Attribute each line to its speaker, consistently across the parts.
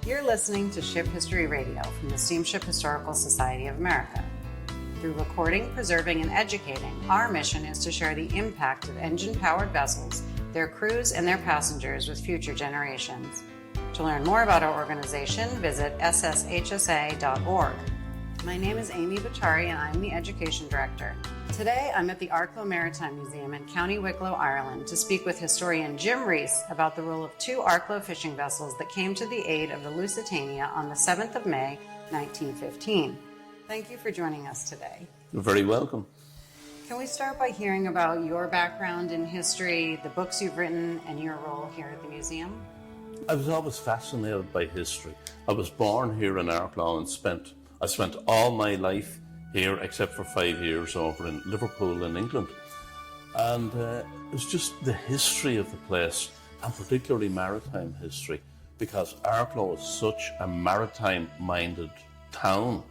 Speaker 1: You're listening to Ship History Radio from the Steamship Historical Society of America. Through recording, preserving, and educating, our mission is to share the impact of engine-powered vessels, their crews, and their passengers with future generations. To learn more about our organization, visit SSHSA.org. My name is Aimee Bachari, and I'm the Education Director. Today, I'm at the Arklow Maritime Museum in County Wicklow, Ireland, to speak with historian Jim Rees about the role of two Arklow fishing vessels that came to the aid of the Lusitania on the 7th of May, 1915. Thank you for joining us today.
Speaker 2: You're very welcome.
Speaker 1: Can we start by hearing about your background in history, the books you've written, and your role here at the museum?
Speaker 2: I was always fascinated by history. I was born here in Arklow and I spent all my life here except for 5 years over in Liverpool in England. And it was just the history of the place, and particularly maritime history, because Arklow is such a maritime-minded town.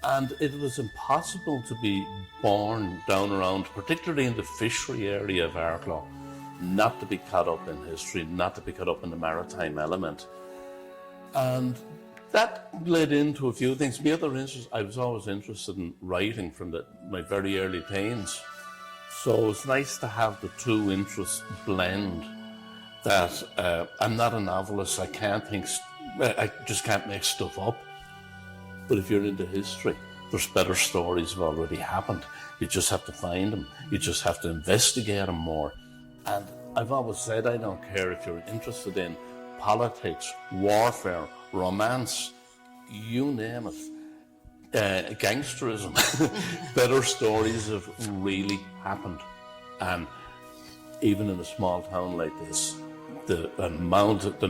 Speaker 2: And it was impossible to be born down around, particularly in the fishery area of Arklow, not to be caught up in history, not to be caught up in the maritime element. And that led into a few things. My other interest, I was always interested in writing from my very early teens. So it's nice to have the two interests blend. That I'm not a novelist, I just can't make stuff up. But if you're into history, there's better stories have already happened. You just have to find them. You just have to investigate them more. And I've always said, I don't care if you're interested in politics, warfare, romance, you name it, gangsterism. Better stories have really happened. And even in a small town like this, the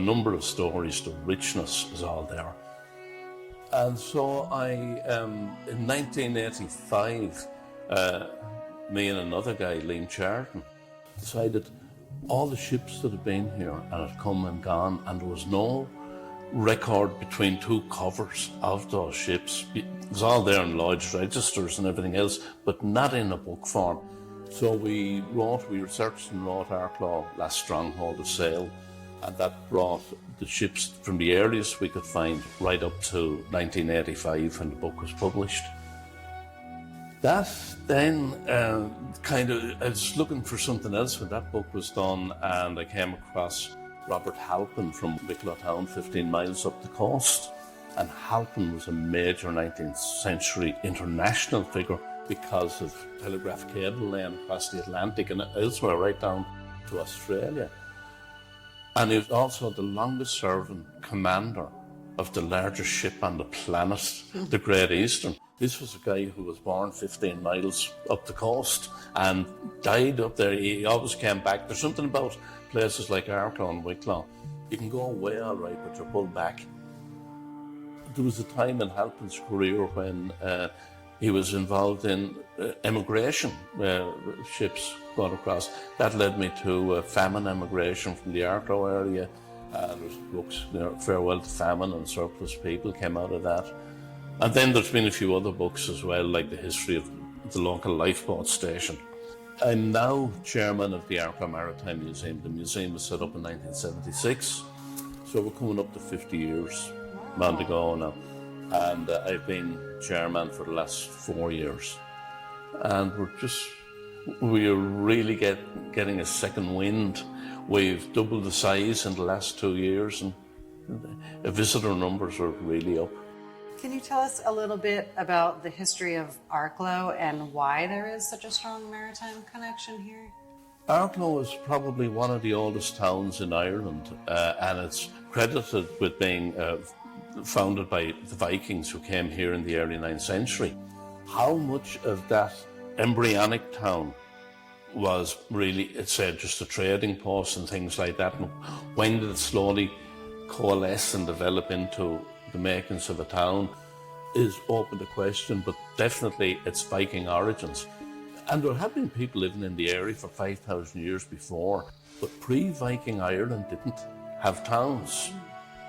Speaker 2: number of stories, the richness is all there. And so in 1985, me and another guy, Liam Charlton, decided all the ships that had been here and had come and gone, and there was no record between two covers of those ships. It was all there in Lloyd's registers and everything else, but not in a book form. So we researched and wrote Arklow, Last Stronghold of Sail, and that brought the ships from the earliest we could find right up to 1985 when the book was published. That then I was looking for something else when that book was done, and I came across Robert Halpin from Wicklow town, 15 miles up the coast. And Halpin was a major 19th century international figure because of telegraph cable laying across the Atlantic and elsewhere right down to Australia. And he was also the longest serving commander of the largest ship on the planet, the Great Eastern. This was a guy who was born 15 miles up the coast and died up there. He always came back. There's something about places like Arklow and Wicklow. You can go away all right, but you're pulled back. There was a time in Halpin's career when he was involved in emigration, ships going across. That led me to famine emigration from the Arklow area. There's books, Farewell to Famine and Surplus People came out of that. And then there's been a few other books as well, like the history of the local lifeboat station. I'm now chairman of the Arklow Maritime Museum. The museum was set up in 1976, so we're coming up to 50 years on to go now. And I've been chairman for the last 4 years. And we're really getting a second wind. We've doubled the size in the last 2 years, and the visitor numbers are really up.
Speaker 1: Can you tell us a little bit about the history of Arklow and why there is such a strong maritime connection here?
Speaker 2: Arklow is probably one of the oldest towns in Ireland, and it's credited with being founded by the Vikings who came here in the early 9th century. How much of that embryonic town was really, it said, just a trading post and things like that? And when did it slowly coalesce and develop into the makings of a town is open to question, but definitely its Viking origins. And there have been people living in the area for 5,000 years before, but pre-Viking Ireland didn't have towns.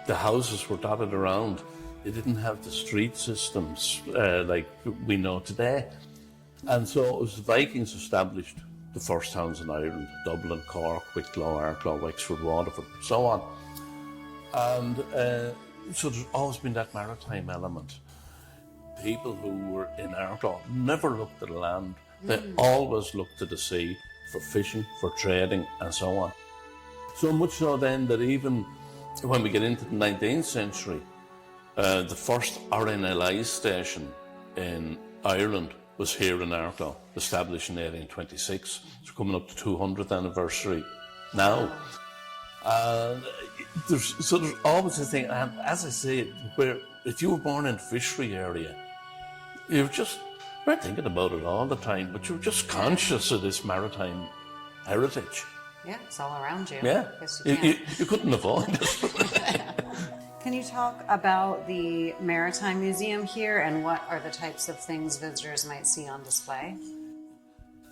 Speaker 2: The houses were dotted around. They didn't have the street systems like we know today. And so it was the Vikings established the first towns in Ireland: Dublin, Cork, Wicklow, Arklow, Wexford, Waterford, so on. And So there's always been that maritime element. People who were in Arklow never looked at the land. They always looked to the sea for fishing, for trading, and so on. So much so then that even when we get into the 19th century, the first RNLI station in Ireland was here in Arklow, established in 1826. It's coming up to 200th anniversary now. There's always a thing, and as I say, where if you were born in the fishery area, you weren't thinking about it all the time, but you were just conscious of this maritime heritage.
Speaker 1: Yeah, it's all around you.
Speaker 2: Yeah,
Speaker 1: Yes,
Speaker 2: you couldn't avoid it.
Speaker 1: Can you talk about the Maritime Museum here and what are the types of things visitors might see on display?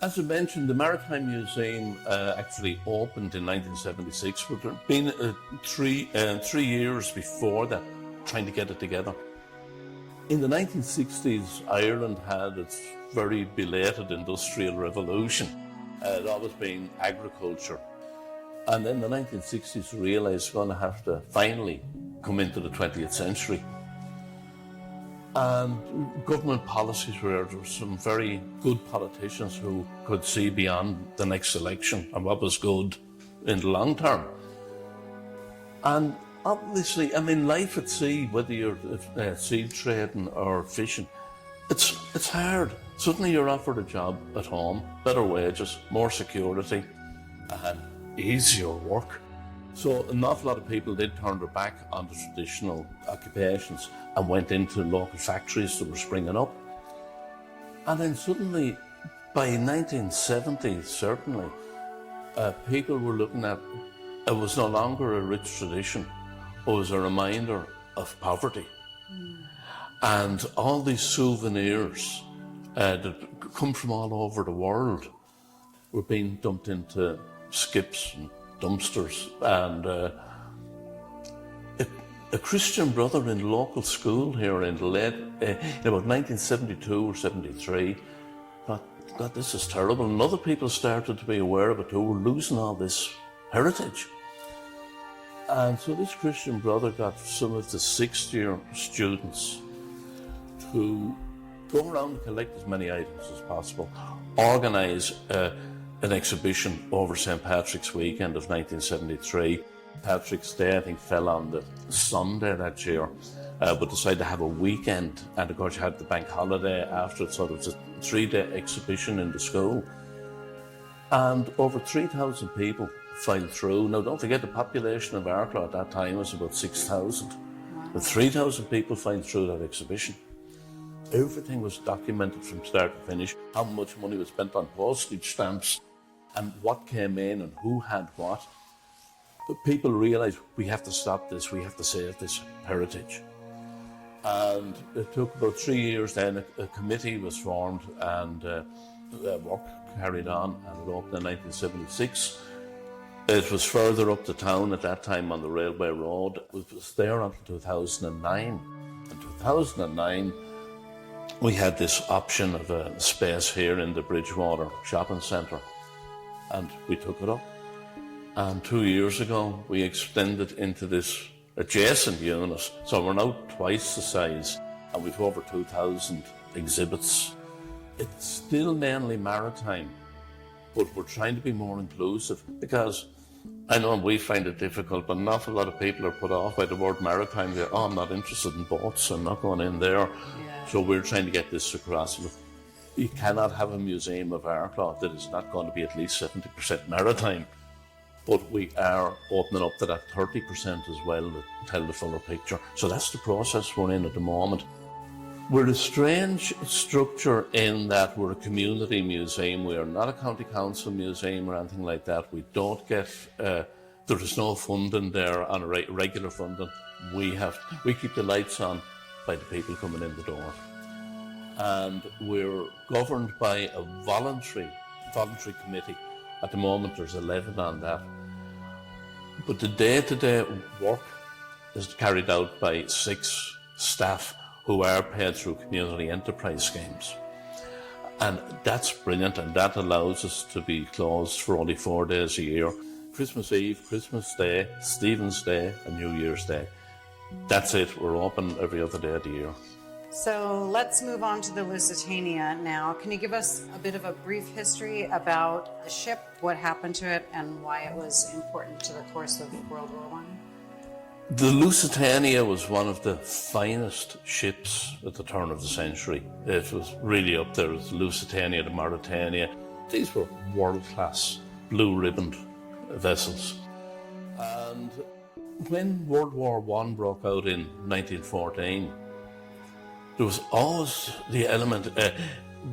Speaker 2: As I mentioned, the Maritime Museum actually opened in 1976, but there had been 3 years before that trying to get it together. In the 1960s, Ireland had its very belated industrial revolution. It had always been agriculture. And then the 1960s realised we're going to have to finally come into the 20th century. And government policies where there were some very good politicians who could see beyond the next election and what was good in the long term. And obviously, I mean, life at sea, whether you're sea trading or fishing, it's hard. Suddenly you're offered a job at home, better wages, more security, and easier work. So an awful lot of people did turn their back on the traditional occupations and went into local factories that were springing up. And then suddenly, by 1970, certainly, people were looking at it was no longer a rich tradition. It was a reminder of poverty. And all these souvenirs that come from all over the world were being dumped into skips and dumpsters. And a Christian brother in local school here in the late, in about 1972 or 73, thought, God, this is terrible. And other people started to be aware of it too. We're losing all this heritage. And so this Christian brother got some of the sixth-year students to go around and collect as many items as possible, organise an exhibition over St. Patrick's weekend of 1973. Patrick's Day, I think, fell on the Sunday that year, but decided to have a weekend. And of course, you had the bank holiday after it, so there was a 3-day exhibition in the school. And over 3,000 people filed through. Now, don't forget, the population of Arklow at that time was about 6,000. But 3,000 people filed through that exhibition. Everything was documented from start to finish, how much money was spent on postage stamps and what came in and who had what. But people realised we have to stop this, we have to save this heritage. And it took about 3 years then, a committee was formed and work carried on, and it opened in 1976. It was further up the town at that time on the railway road. It was there until 2009. In 2009, we had this option of a space here in the Bridgewater shopping centre, and we took it up. And 2 years ago, we extended into this adjacent unit. So we're now twice the size, and we've over 2,000 exhibits. It's still mainly maritime, but we're trying to be more inclusive, because I know we find it difficult, but an awful lot of people are put off by the word maritime. They're, I'm not interested in boats, I'm not going in there. Yeah. So we're trying to get this across. You cannot have a museum of Arklow that is not going to be at least 70% maritime. But we are opening up to that 30% as well to tell the fuller picture. So that's the process we're in at the moment. We're a strange structure in that we're a community museum. We are not a county council museum or anything like that. We don't get, there is no funding there on a regular funding. We keep the lights on by the people coming in the door. And we're governed by a voluntary committee. At the moment, there's 11 on that. But the day-to-day work is carried out by 6 staff who are paid through community enterprise schemes. And that's brilliant, and that allows us to be closed for only 4 days a year. Christmas Eve, Christmas Day, Stephen's Day, and New Year's Day. that's it. We're open every other day of the year.
Speaker 1: So let's move on to the Lusitania now. Can you give us a bit of a brief history about the ship, what happened to it, and why it was important to the course of World War I?
Speaker 2: The Lusitania was one of the finest ships at the turn of the century. It was really up there with the Lusitania, the Mauritania. These were world-class, blue-ribboned vessels. And when World War I broke out in 1914, there was always the element,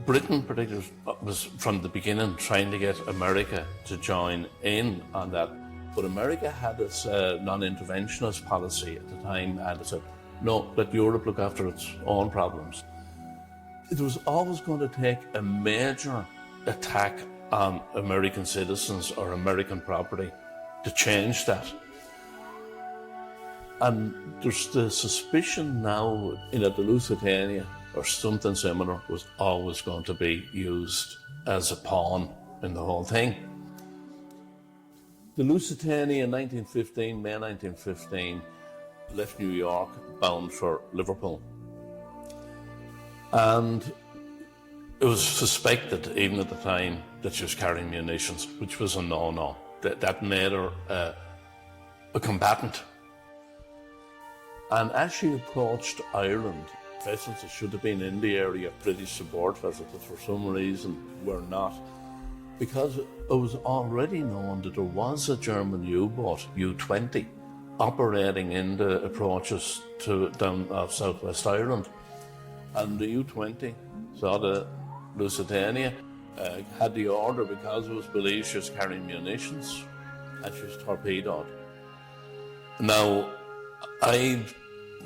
Speaker 2: Britain particularly was from the beginning trying to get America to join in on that. But America had its non-interventionist policy at the time, and it said, no, let Europe look after its own problems. It was always going to take a major attack on American citizens or American property to change that. And there's the suspicion now that the Lusitania or something similar was always going to be used as a pawn in the whole thing. The Lusitania in 1915, May 1915, left New York bound for Liverpool. And it was suspected, even at the time, that she was carrying munitions, which was a no-no. That made her a combatant. And as she approached Ireland, vessels that should have been in the area, British support vessels, but for some reason were not, because it was already known that there was a German U-boat, U-20, operating in the approaches to down off southwest Ireland. And the U-20 saw the Lusitania, had the order because it was believed she was carrying munitions, and she was torpedoed. Now,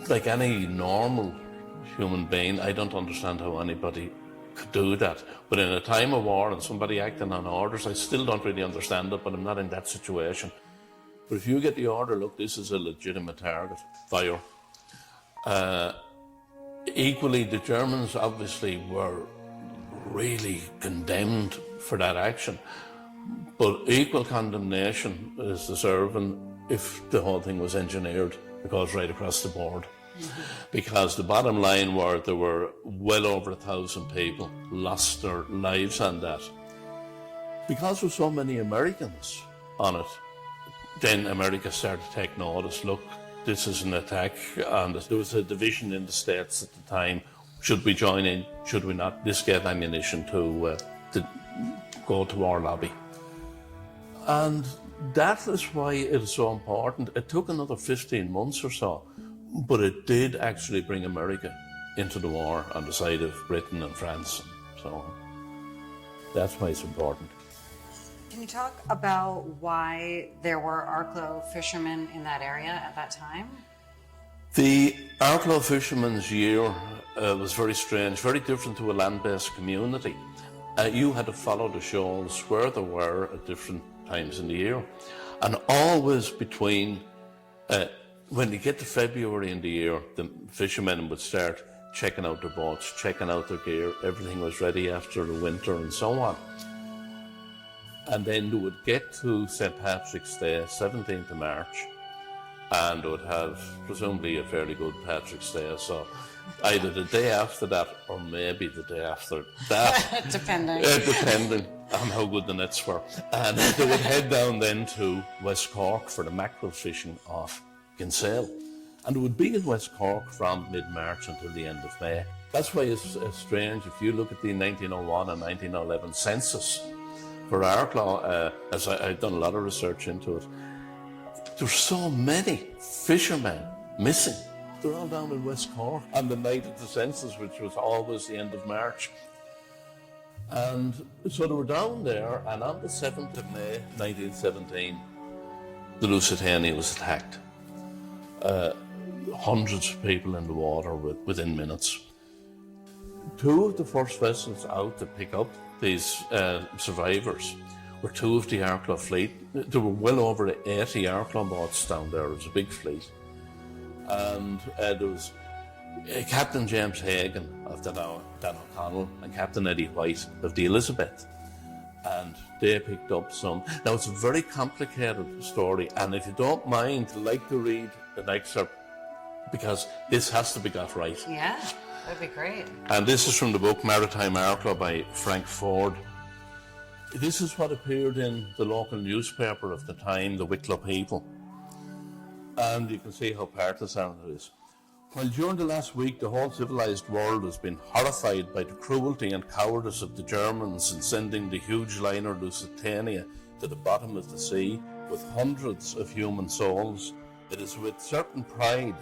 Speaker 2: like any normal human being, I don't understand how anybody could do that. But in a time of war and somebody acting on orders, I still don't really understand it, but I'm not in that situation. But if you get the order, look, this is a legitimate target, fire. Equally, the Germans obviously were really condemned for that action. But equal condemnation is deserving if the whole thing was engineered. It goes right across the board. Because the bottom line were there were well over 1,000 people lost their lives on that. Because there were so many Americans on it, then America started to take notice. Look, this is an attack, and there was a division in the States at the time. Should we join in? Should we not? This gave ammunition to go to our lobby. And that is why it is so important. It took another 15 months or so, but it did actually bring America into the war on the side of Britain and France. So that's why it's important.
Speaker 1: Can you talk about why there were Arklow fishermen in that area at that time?
Speaker 2: The Arklow fishermen's year was very strange, very different to a land-based community. You had to follow the shoals where they were at different times in the year. And always between, when you get to February in the year, the fishermen would start checking out their boats, checking out their gear, everything was ready after the winter and so on. And then they would get to St. Patrick's Day, 17th of March, and they would have presumably a fairly good Patrick's Day. So either the day after that or maybe the day after that. Depending on how good the nets were. And they would head down then to West Cork for the mackerel fishing off Kinsale. And it would be in West Cork from mid-March until the end of May. That's why it's strange. If you look at the 1901 and 1911 census for Arklow, as I've done a lot of research into it, there's so many fishermen missing. They're all down in West Cork on the night of the census, which was always the end of March. And so they were down there, and on the 7th of May, 1917, the Lusitania was attacked. Hundreds of people in the water within minutes. Two of the first vessels out to pick up these survivors were two of the Arklow fleet. There were well over 80 Arklow boats down there. It was a big fleet. And there was Captain James Hagan of Dan O'Connell and Captain Eddie White of the Elizabeth. And they picked up some. Now, it's a very complicated story, and if you don't mind, I'd like to read an excerpt because this has to be got right.
Speaker 1: Yeah, that'd be great.
Speaker 2: And this is from the book Maritime Arklow by Frank Ford. This is what appeared in the local newspaper of the time, the Wicklow People. And you can see how partisan it is. While during the last week the whole civilised world has been horrified by the cruelty and cowardice of the Germans in sending the huge liner Lusitania to the bottom of the sea with hundreds of human souls, it is with certain pride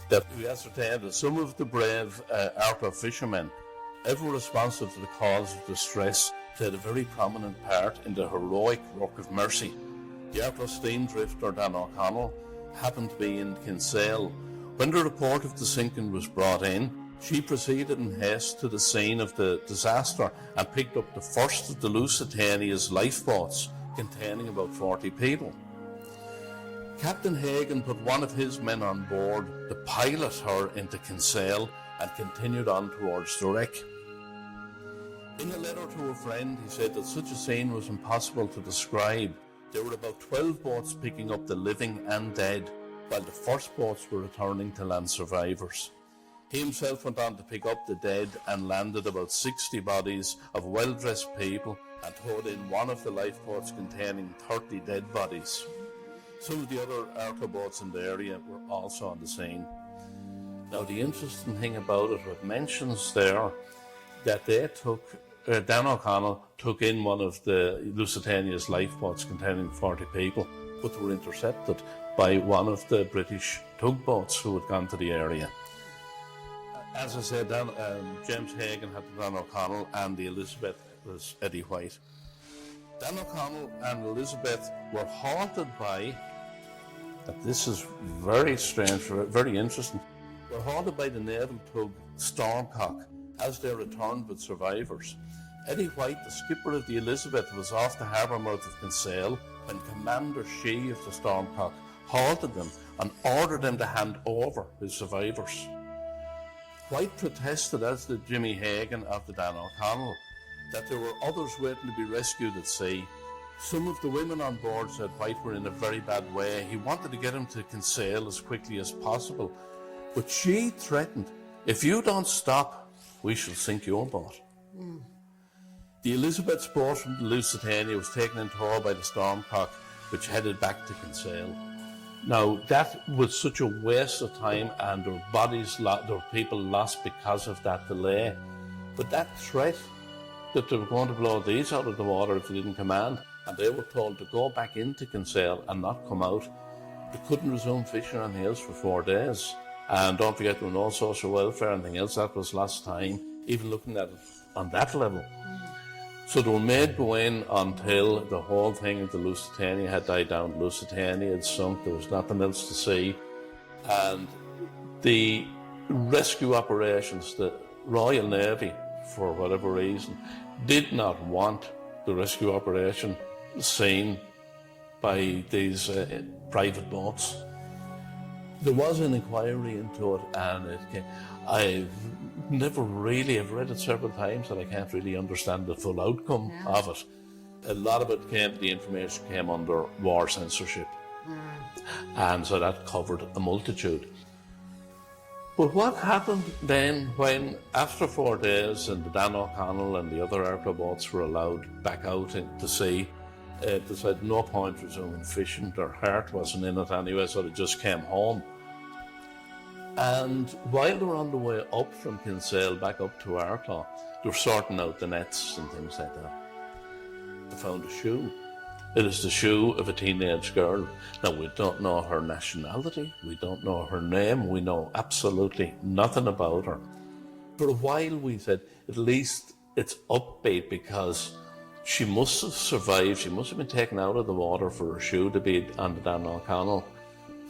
Speaker 2: that we ascertain that some of the brave Arklow fishermen, ever responsive to the cause of distress, played a very prominent part in the heroic work of mercy. The Arklow steam drifter Dan O'Connell happened to be in Kinsale. When the report of the sinking was brought in, she proceeded in haste to the scene of the disaster and picked up the first of the Lusitania's lifeboats, containing about 40 people. Captain Hagan put one of his men on board to pilot her into Kinsale and continued on towards the wreck. In a letter to a friend, he said that such a scene was impossible to describe. There were about 12 boats picking up the living and dead, while the first boats were returning to land survivors. He himself went on to pick up the dead and landed about 60 bodies of well-dressed people and towed in one of the lifeboats containing 30 dead bodies. Some of the other Arklow boats in the area were also on the scene. Now, the interesting thing about it mentions there that they Dan O'Connell took in one of the Lusitania's lifeboats containing 40 people, but were intercepted by one of the British tugboats who had gone to the area. As I said, James Hagan had Dan O'Connell, and the Elizabeth was Eddie White. Dan O'Connell and Elizabeth were haunted by, this is very strange, very interesting, were haunted by the naval tug Stormcock as they returned with survivors. Eddie White, the skipper of the Elizabeth, was off the harbour mouth of Kinsale when Commander Shee of the Stormcock halted them and ordered them to hand over his survivors. White protested, as did Jimmy Hagan of the Dan O'Connell, that there were others waiting to be rescued at sea. Some of the women on board said White were in a very bad way. He wanted to get them to Kinsale as quickly as possible, but Shee threatened, "If you don't stop, we shall sink your boat." The Elizabeth's boat from the Lusitania was taken in tow by the Stormcock, which headed back to Kinsale. Now, that was such a waste of time, and there were people lost because of that delay. But that threat that they were going to blow these out of the water if they didn't command, and they were told to go back into Kinsale and not come out. They couldn't resume fishing or anything else for 4 days. And don't forget, there was no social welfare or anything else. That was lost time, even looking at it on that level. So they were made go in until the whole thing of the Lusitania had died down. Lusitania had sunk, there was nothing else to see. And the rescue operations, the Royal Navy, for whatever reason, did not want the rescue operation seen by these private boats. There was an inquiry into it, and I've read it several times, and I can't really understand the full outcome of it. A lot of the information came under war censorship, and so that covered a multitude. But what happened then when, after 4 days, and the Dan O'Connell and the other Arklow boats were allowed back out into sea, they said no point resuming fishing. Their heart wasn't in it anyway, so they just came home. And while they were on the way up from Kinsale back up to Arklow, they were sorting out the nets and things like that. They found a shoe. It is the shoe of a teenage girl. Now, we don't know her nationality, we don't know her name, we know absolutely nothing about her. For a while we said, at least it's upbeat, because she must have survived, she must have been taken out of the water for her shoe to be on the Dan O'Connell.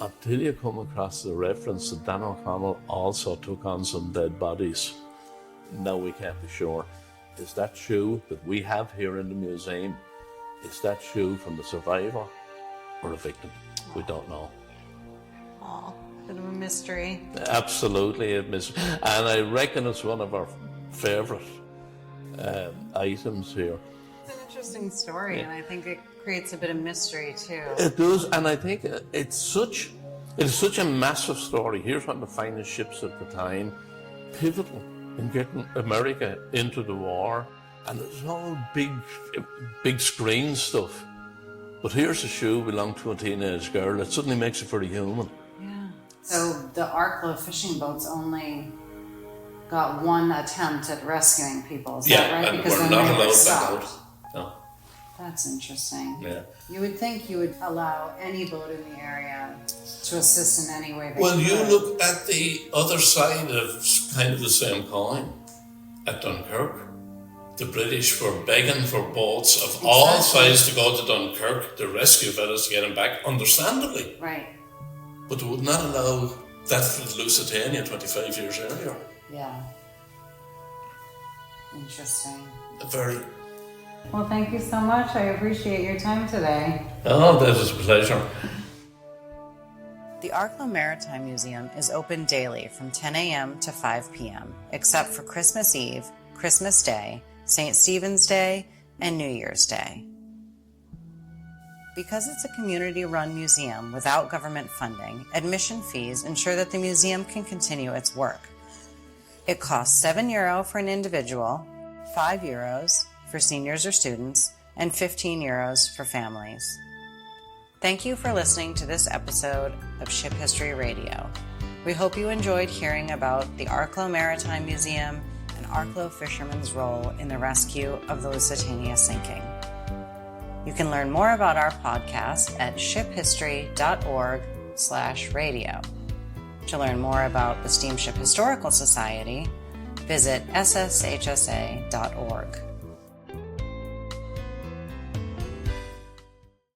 Speaker 2: Until you come across the reference that Dan O'Connell also took on some dead bodies. Now we can't be sure. Is that shoe that we have here in the museum, is that shoe from the survivor or a victim? We don't know.
Speaker 1: Oh, bit of a mystery.
Speaker 2: Absolutely a mystery. And I reckon it's one of our favourite items here.
Speaker 1: It's an interesting story, and I think it creates a bit of mystery too.
Speaker 2: It does, and I think it's such It is such a massive story. Here's one of the finest ships at the time, pivotal in getting America into the war, and it was all big screen stuff. But here's a shoe belonging to a teenage girl. It suddenly makes it very human.
Speaker 1: Yeah. So the Arklow fishing boats only got one attempt at rescuing people. Is that right?
Speaker 2: And
Speaker 1: Because
Speaker 2: we're
Speaker 1: then
Speaker 2: not
Speaker 1: they were
Speaker 2: allowed back
Speaker 1: stopped.
Speaker 2: out. No.
Speaker 1: That's interesting.
Speaker 2: Yeah.
Speaker 1: You would think you would allow any boat in the area to assist in any way they
Speaker 2: Well,
Speaker 1: could.
Speaker 2: you look at the other side of kind of the same coin, at Dunkirk. The British were begging for boats of all sizes to go to Dunkirk to rescue fellas to get them back, understandably.
Speaker 1: Right.
Speaker 2: But they would not allow that for the Lusitania 25 years earlier.
Speaker 1: Yeah. Interesting.
Speaker 2: Very.
Speaker 1: Well, thank you so much. I appreciate your time today.
Speaker 2: Oh, that was a pleasure.
Speaker 1: The Arklow Maritime Museum is open daily from 10 a.m. to 5 p.m., except for Christmas Eve, Christmas Day, St. Stephen's Day, and New Year's Day. Because it's a community-run museum without government funding, admission fees ensure that the museum can continue its work. It costs €7 for an individual, €5 for seniors or students, and €15 for families. Thank you for listening to this episode of Ship History Radio. We hope you enjoyed hearing about the Arklow Maritime Museum and Arklow fishermen's role in the rescue of the Lusitania sinking. You can learn more about our podcast at shiphistory.org/radio. To learn more about the Steamship Historical Society, visit sshsa.org.